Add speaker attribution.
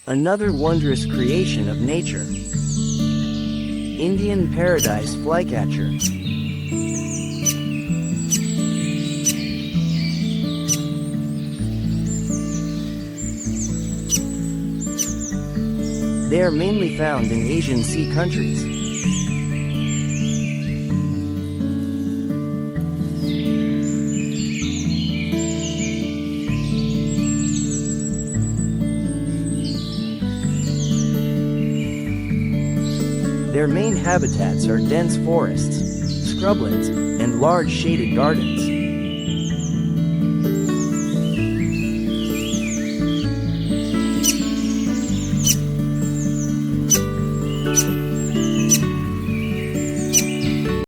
Speaker 1: Another wondrous creation of nature. Indian paradise flycatcher. They are mainly found in Asian sea countries. Their main habitats are dense forests, scrublands, and large shaded gardens.